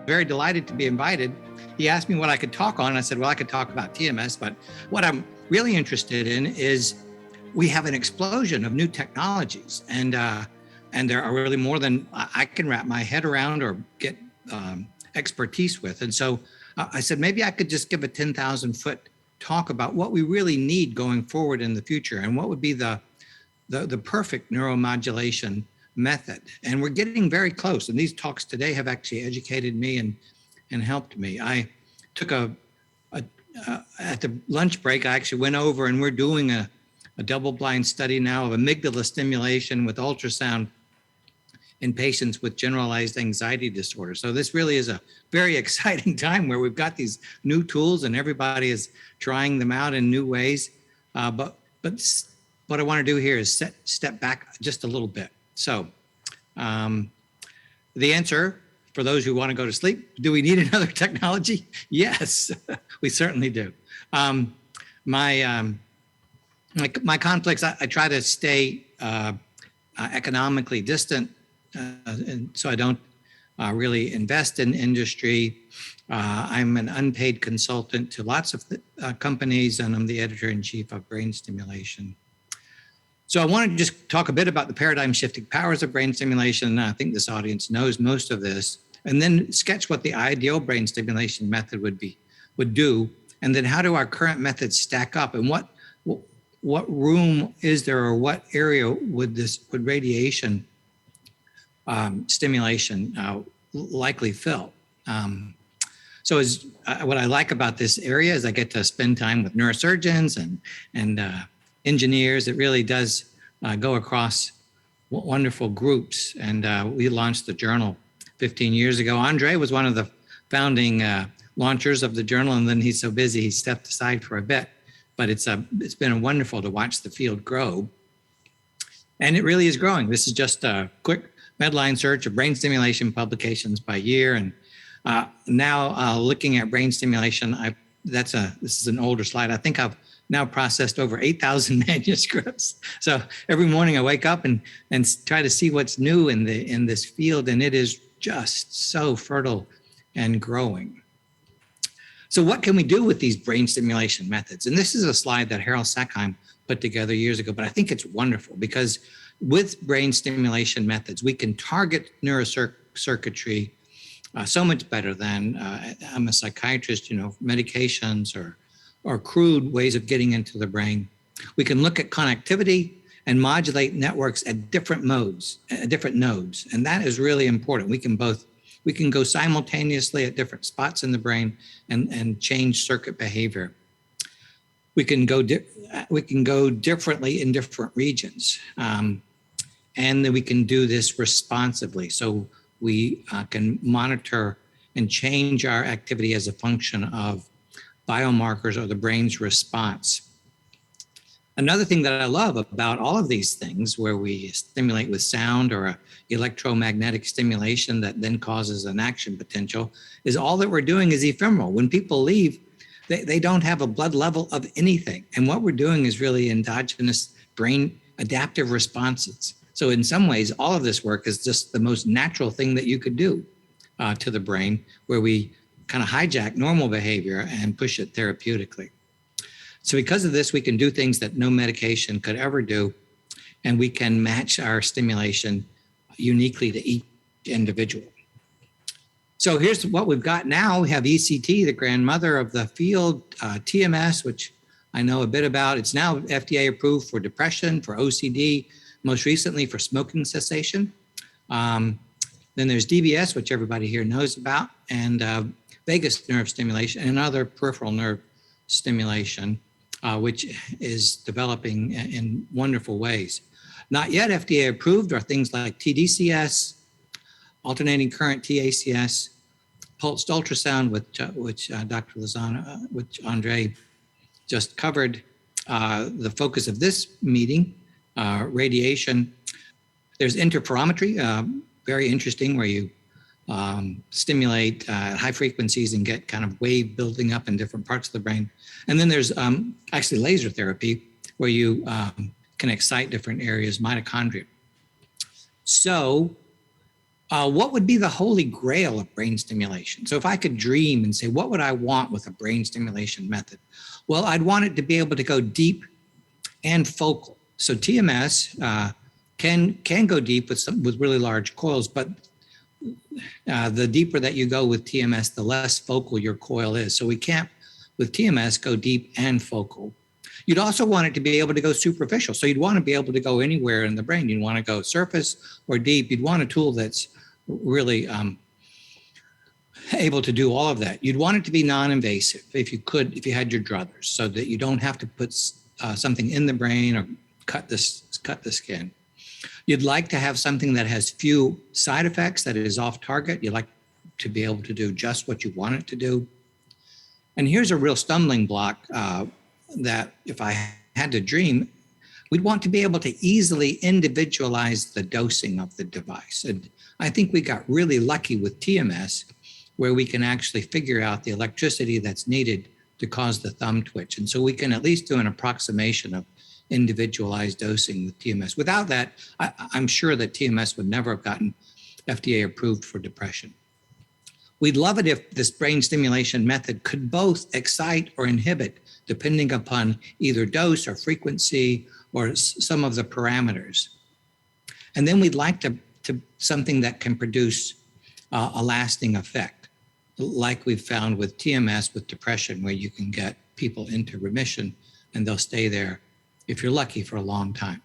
very delighted to be invited. He asked me what I could talk on. I said, well, I could talk about TMS, but what I'm really interested in is we have an explosion of new technologies, and there are really more than I can wrap my head around or get expertise with. And so I said, maybe I could just give a 10,000 foot talk about what we really need going forward in the future and what would be the perfect neuromodulation method. And we're getting very close. And these talks today have actually educated me and helped me. I took at the lunch break, I actually went over and we're doing a double-blind study now of amygdala stimulation with ultrasound in patients with generalized anxiety disorder. So this really is a very exciting time where we've got these new tools and everybody is trying them out in new ways. But what I want to do here is step back just a little bit. So the answer for those who want to go to sleep, do we need another technology? Yes, we certainly do. My conflicts, I try to stay economically distant, and so I don't really invest in industry. I'm an unpaid consultant to lots of companies, and I'm the editor-in-chief of Brain Stimulation. So I want to just talk a bit about the paradigm-shifting powers of brain stimulation, and I think this audience knows most of this, and then sketch what the ideal brain stimulation method would do, and then how do our current methods stack up, and what room is there, or what area would radiation stimulation likely fill? So what I like about this area is I get to spend time with neurosurgeons and engineers. It really does go across wonderful groups. And we launched the journal 15 years ago. Andre was one of the founding launchers of the journal, and then he's so busy he stepped aside for a bit. But it's been wonderful to watch the field grow. And it really is growing. This is just a quick Medline search of brain stimulation publications by year. And now looking at brain stimulation, this is an older slide. I think I've now processed over 8,000 manuscripts. So every morning I wake up and try to see what's new in this field, and it is just so fertile and growing. So what can we do with these brain stimulation methods? And this is a slide that Harold Sackheim put together years ago, but I think it's wonderful because with brain stimulation methods, we can target neurocircuitry so much better than, I'm a psychiatrist, medications or crude ways of getting into the brain. We can look at connectivity and modulate networks at different nodes. And that is really important. We can go simultaneously at different spots in the brain and change circuit behavior. We can go differently in different regions. And then we can do this responsively. So we can monitor and change our activity as a function of biomarkers or the brain's response. Another thing that I love about all of these things where we stimulate with sound or electromagnetic stimulation that then causes an action potential is all that we're doing is ephemeral. When people leave, they don't have a blood level of anything. And what we're doing is really endogenous brain adaptive responses. So in some ways, all of this work is just the most natural thing that you could do to the brain, where we kind of hijack normal behavior and push it therapeutically. So because of this, we can do things that no medication could ever do, and we can match our stimulation uniquely to each individual. So here's what we've got now. We have ECT, the grandmother of the field, TMS, which I know a bit about. It's now FDA approved for depression, for OCD, most recently for smoking cessation. Then there's DBS, which everybody here knows about, and vagus nerve stimulation and other peripheral nerve stimulation, which is developing in wonderful ways. Not yet FDA approved are things like TDCS, alternating current TACS, pulsed ultrasound, which Dr. Lozano, which Andre just covered. The focus of this meeting, radiation. There's interferometry, very interesting, where you stimulate high frequencies and get kind of wave building up in different parts of the brain. And then there's actually laser therapy, where you can excite different areas, mitochondria. So What would be the holy grail of brain stimulation? So if I could dream and say, what would I want with a brain stimulation method? Well, I'd want it to be able to go deep and focal. So TMS can go deep with really large coils, but the deeper that you go with TMS, the less focal your coil is. So we can't, with TMS, go deep and focal. You'd also want it to be able to go superficial. So you'd want to be able to go anywhere in the brain. You'd want to go surface or deep. You'd want a tool that's really able to do all of that. You'd want it to be non-invasive if you had your druthers, so that you don't have to put something in the brain or cut the skin. You'd like to have something that has few side effects, that is off target. You'd like to be able to do just what you want it to do. And here's a real stumbling block that if I had to dream, we'd want to be able to easily individualize the dosing of the device. And I think we got really lucky with TMS, where we can actually figure out the electricity that's needed to cause the thumb twitch. And so we can at least do an approximation of individualized dosing with TMS. Without that, I'm sure that TMS would never have gotten FDA approved for depression. We'd love it if this brain stimulation method could both excite or inhibit, depending upon either dose or frequency or some of the parameters. And then we'd like to something that can produce a lasting effect, like we've found with TMS with depression, where you can get people into remission and they'll stay there, if you're lucky, for a long time.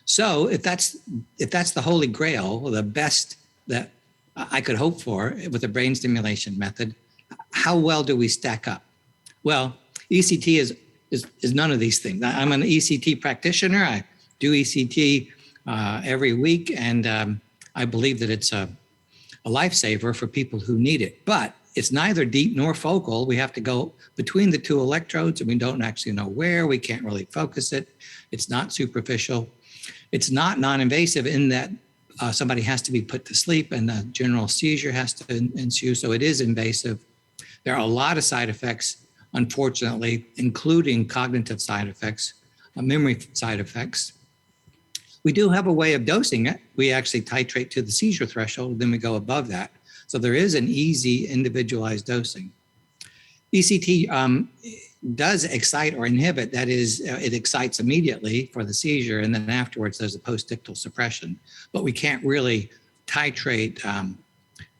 So if that's the holy grail, the best that I could hope for with a brain stimulation method, how well do we stack up? Well, ECT is none of these things. I'm an ECT practitioner. I do ECT every week, and I believe that it's a lifesaver for people who need it. But it's neither deep nor focal. We have to go between the two electrodes, and we don't actually know where. We can't really focus it. It's not superficial. It's not non-invasive in that somebody has to be put to sleep and a general seizure has to ensue. So it is invasive. There are a lot of side effects, unfortunately, including cognitive side effects, memory side effects. We do have a way of dosing it. We actually titrate to the seizure threshold, then we go above that. So there is an easy individualized dosing. ECT does excite or inhibit. That is, it excites immediately for the seizure, and then afterwards there's a post-ictal suppression. But we can't really titrate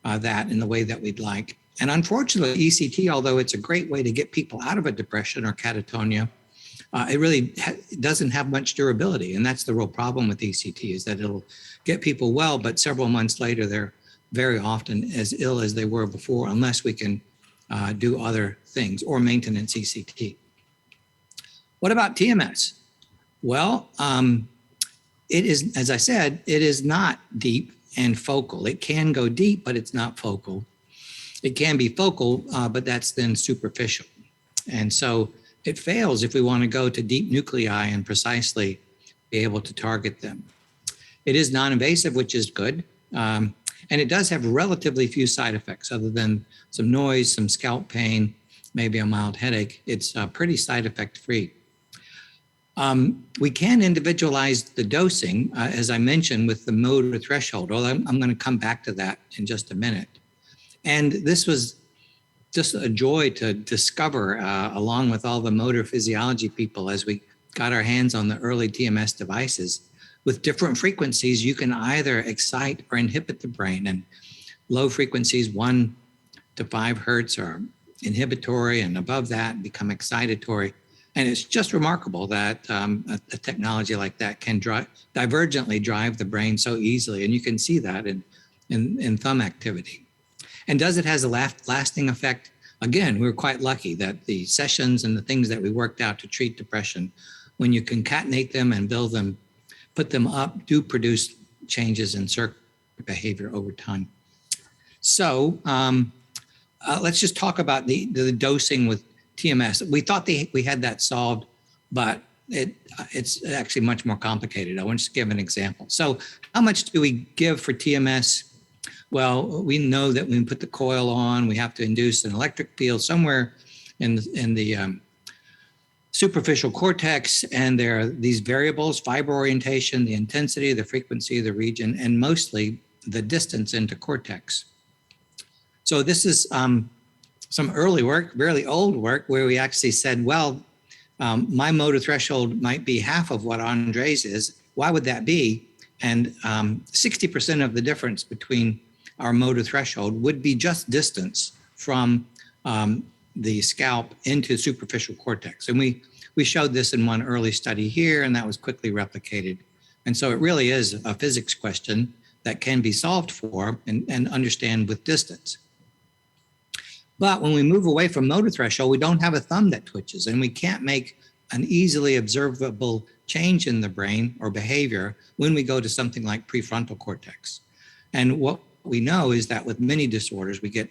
that in the way that we'd like. And unfortunately, ECT, although it's a great way to get people out of a depression or catatonia, it really doesn't have much durability. And that's the real problem with ECT, is that it'll get people well, but several months later, they're very often as ill as they were before, unless we can do other things, or maintenance ECT. What about TMS? Well, it is, as I said, it is not deep and focal. It can go deep, but it's not focal. It can be focal, but that's then superficial. And so it fails if we want to go to deep nuclei and precisely be able to target them. It is non-invasive, which is good. And it does have relatively few side effects other than some noise, some scalp pain, maybe a mild headache. It's pretty side effect free. We can individualize the dosing, as I mentioned, with the motor threshold. Well, I'm going to come back to that in just a minute. And this was just a joy to discover, along with all the motor physiology people, as we got our hands on the early TMS devices. With different frequencies, you can either excite or inhibit the brain. And low frequencies, 1 to 5 hertz, are inhibitory, and above that become excitatory. And it's just remarkable that a technology like that can divergently drive the brain so easily. And you can see that in thumb activity. And does it has a lasting effect? Again, we were quite lucky that the sessions and the things that we worked out to treat depression, when you concatenate them and build them, put them up, do produce changes in circuit behavior over time. So let's just talk about the dosing with TMS. We thought we had that solved, but it's actually much more complicated. I want to just give an example. So how much do we give for TMS? Well, we know that when we put the coil on, we have to induce an electric field somewhere in the superficial cortex, and there are these variables: fiber orientation, the intensity, the frequency, the region, and mostly the distance into cortex. So this is some early work, really old work, where we actually said, well, my motor threshold might be half of what Andre's is. Why would that be? And 60% of the difference between our motor threshold would be just distance from the scalp into superficial cortex. And we showed this in one early study here, and that was quickly replicated. And so it really is a physics question that can be solved for and understand with distance. But when we move away from motor threshold, we don't have a thumb that twitches, and we can't make an easily observable change in the brain or behavior when we go to something like prefrontal cortex. And what we know is that with many disorders, we get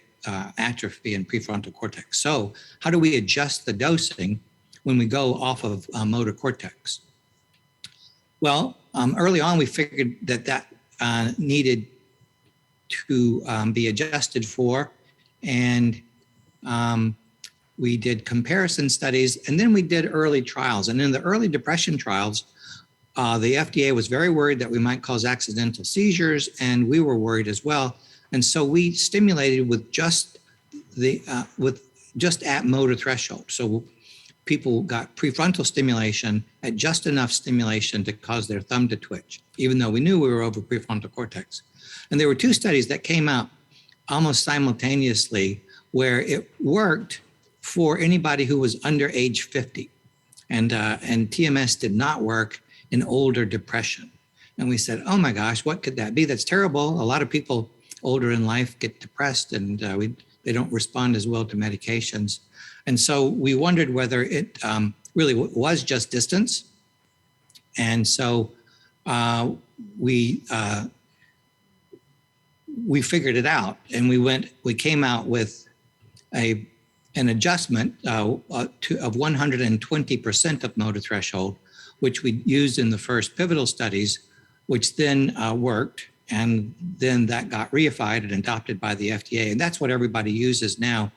atrophy in prefrontal cortex. So how do we adjust the dosing when we go off of motor cortex? Well, early on, we figured that needed to be adjusted for, and we did comparison studies, and then we did early trials. And in the early depression trials, the FDA was very worried that we might cause accidental seizures, and we were worried as well. And so we stimulated with just at motor threshold. So people got prefrontal stimulation at just enough stimulation to cause their thumb to twitch, even though we knew we were over prefrontal cortex. And there were two studies that came out almost simultaneously where it worked for anybody who was under age 50. And TMS did not work in older depression. And we said, oh my gosh, what could that be? That's terrible. A lot of people older in life get depressed, and they don't respond as well to medications. And so we wondered whether it really was just distance. And so we figured it out, and we came out with an adjustment of 120% of motor threshold, which we used in the first pivotal studies, which then worked. And then that got reified and adopted by the FDA. And that's what everybody uses now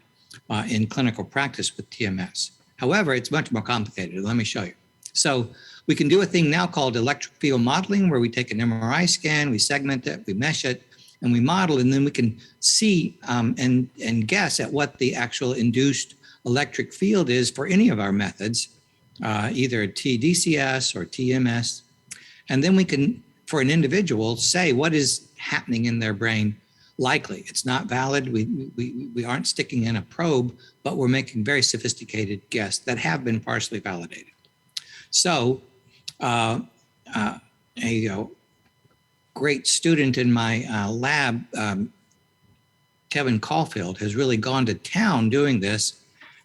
in clinical practice with TMS. However, it's much more complicated. Let me show you. So we can do a thing now called electric field modeling, where we take an MRI scan, we segment it, we mesh it, and we model, and then we can see and guess at what the actual induced electric field is for any of our methods, either TDCS or TMS. And then we can, for an individual, say what is happening in their brain likely. It's not valid. We aren't sticking in a probe, but we're making very sophisticated guesses that have been partially validated. So a great student in my lab, Kevin Caulfield, has really gone to town doing this.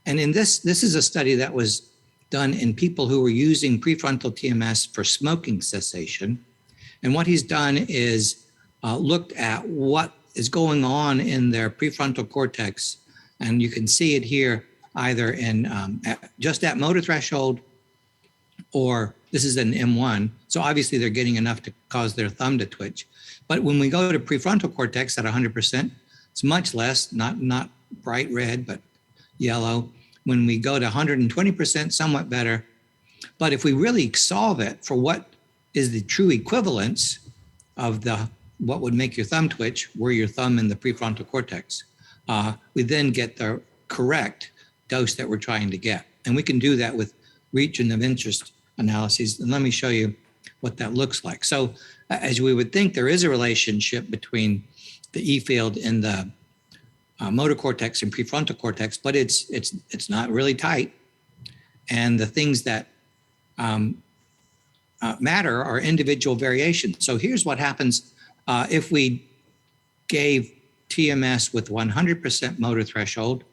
And in this is a study that was done in people who were using prefrontal TMS for smoking cessation. And what he's done is looked at what is going on in their prefrontal cortex. And you can see it here either in just at motor threshold, or this is an M1. So obviously they're getting enough to cause their thumb to twitch. But when we go to prefrontal cortex at 100%, it's much less, not bright red, but yellow. When we go to 120%, somewhat better. But if we really solve it for what is the true equivalence of what would make your thumb twitch, were your thumb in the prefrontal cortex, we then get the correct dose that we're trying to get. And we can do that with region of interest analyses. And let me show you what that looks like. So as we would think, there is a relationship between the E field in the motor cortex and prefrontal cortex, but it's not really tight. And the things that matter are individual variations. So here's what happens if we gave TMS with 100% motor threshold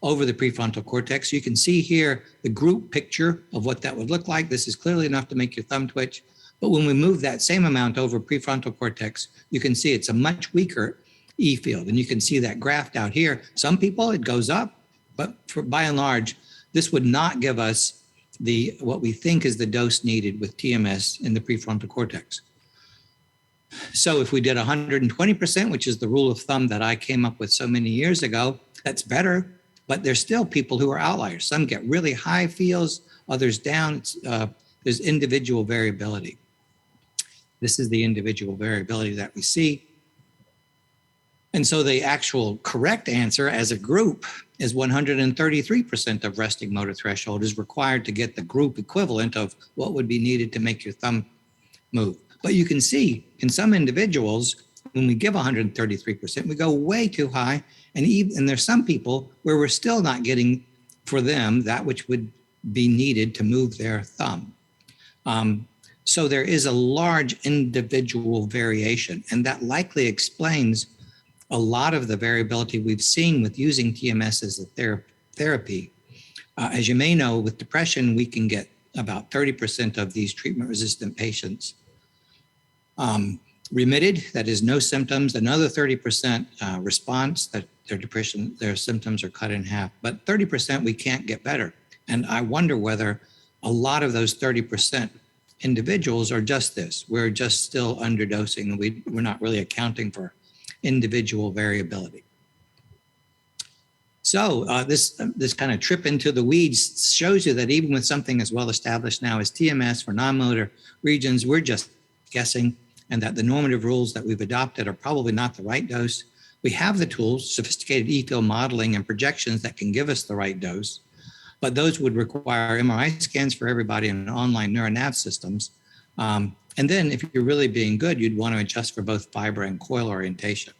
over the prefrontal cortex. You can see here the group picture of what that would look like. This is clearly enough to make your thumb twitch. But when we move that same amount over prefrontal cortex, you can see it's a much weaker E field. And you can see that graphed out here. Some people, it goes up, but by and large, this would not give us what we think is the dose needed with TMS in the prefrontal cortex. So if we did 120%, which is the rule of thumb that I came up with so many years ago, that's better, but there's still people who are outliers. Some get really high fields, others down. There's individual variability. This is the individual variability that we see. And so the actual correct answer as a group is 133% of resting motor threshold is required to get the group equivalent of what would be needed to make your thumb move. But you can see in some individuals, when we give 133%, we go way too high. And there's some people where we're still not getting for them that which would be needed to move their thumb. So there is a large individual variation, and that likely explains a lot of the variability we've seen with using TMS as a therapy. As you may know, with depression, we can get about 30% of these treatment-resistant patients remitted, that is no symptoms, another 30% response, that their symptoms are cut in half, but 30% we can't get better. And I wonder whether a lot of those 30% individuals are just this. We're just still underdosing, and we're not really accounting for individual variability. So this kind of trip into the weeds shows you that even with something as well established now as TMS for non-motor regions, we're just guessing, and that the normative rules that we've adopted are probably not the right dose. We have the tools, sophisticated e-field modeling and projections that can give us the right dose, but those would require MRI scans for everybody and online neuronav systems. And then if you're really being good, you'd want to adjust for both fiber and coil orientation.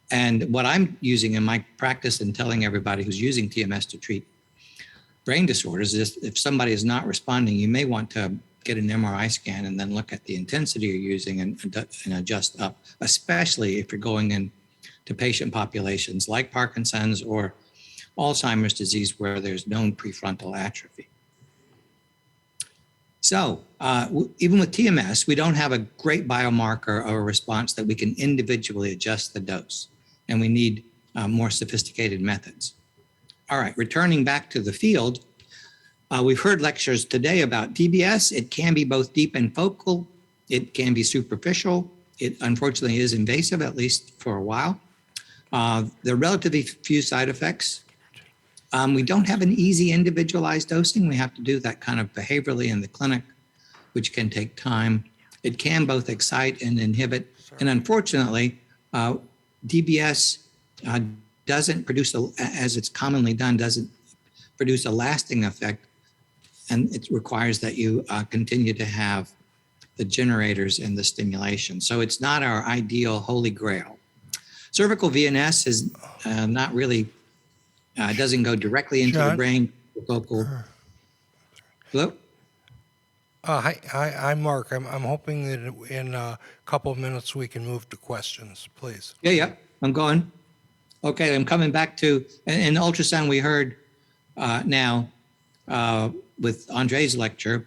And what I'm using in my practice and telling everybody who's using TMS to treat brain disorders is if somebody is not responding, you may want to get an MRI scan and then look at the intensity you're using and adjust up, especially if you're going into patient populations like Parkinson's or Alzheimer's disease where there's known prefrontal atrophy. So even with TMS, we don't have a great biomarker or a response that we can individually adjust the dose, and we need more sophisticated methods. All right, returning back to the field, we've heard lectures today about DBS. It can be both deep and focal. It can be superficial. It unfortunately is invasive, at least for a while. There are relatively few side effects. We don't have an easy individualized dosing. We have to do that kind of behaviorally in the clinic, which can take time. It can both excite and inhibit. And unfortunately, DBS doesn't produce, as it's commonly done, doesn't produce a lasting effect. And it requires that you continue to have the generators and the stimulation. So it's not our ideal holy grail. Cervical VNS is not really, doesn't go directly into the brain. Vocal. Hello? Hi, I'm Mark. I'm hoping that in a couple of minutes we can move to questions, please. Yeah, I'm going. Okay, I'm coming back to, in ultrasound we heard now with Andre's lecture,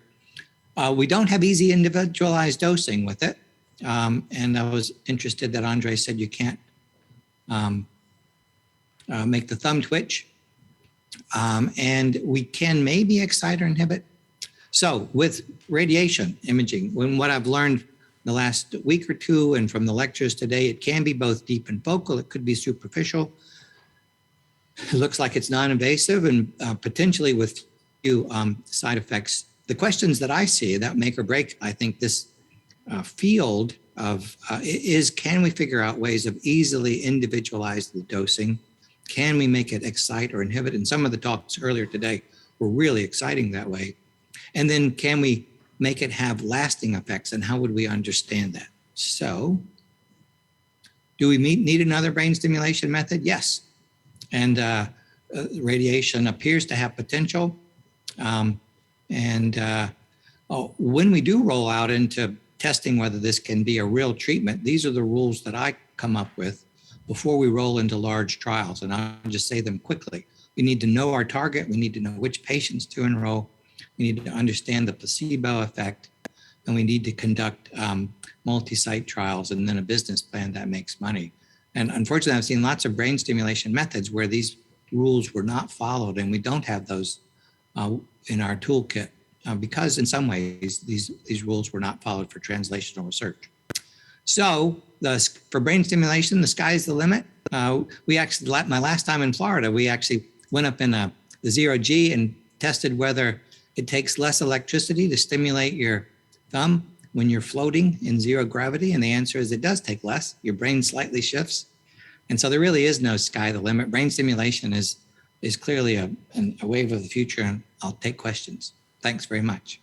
we don't have easy individualized dosing with it. And I was interested that Andre said you can't make the thumb twitch. And we can maybe excite or inhibit. So with radiation imaging, what I've learned the last week or two and from the lectures today, it can be both deep and focal. It could be superficial. It looks like it's non-invasive and potentially with few side effects. The questions that I see that make or break, I think, this field of is, can we figure out ways of easily individualize the dosing? Can we make it excite or inhibit? And some of the talks earlier today were really exciting that way. And then can we make it have lasting effects, and how would we understand that? So do we need another brain stimulation method? Yes. And radiation appears to have potential. When we do roll out into testing whether this can be a real treatment, these are the rules that I come up with before we roll into large trials. And I'll just say them quickly. We need to know our target. We need to know which patients to enroll. We need to understand the placebo effect, and we need to conduct multi-site trials and then a business plan that makes money. And unfortunately, I've seen lots of brain stimulation methods where these rules were not followed, and we don't have those in our toolkit because in some ways, these rules were not followed for translational research. So for brain stimulation, the sky's the limit. We actually, my last time in Florida, we actually went up in the 0G and tested whether it takes less electricity to stimulate your thumb when you're floating in zero gravity. And the answer is it does take less. Your brain slightly shifts. And so there really is no sky the limit. Brain stimulation is clearly a wave of the future, and I'll take questions. Thanks very much.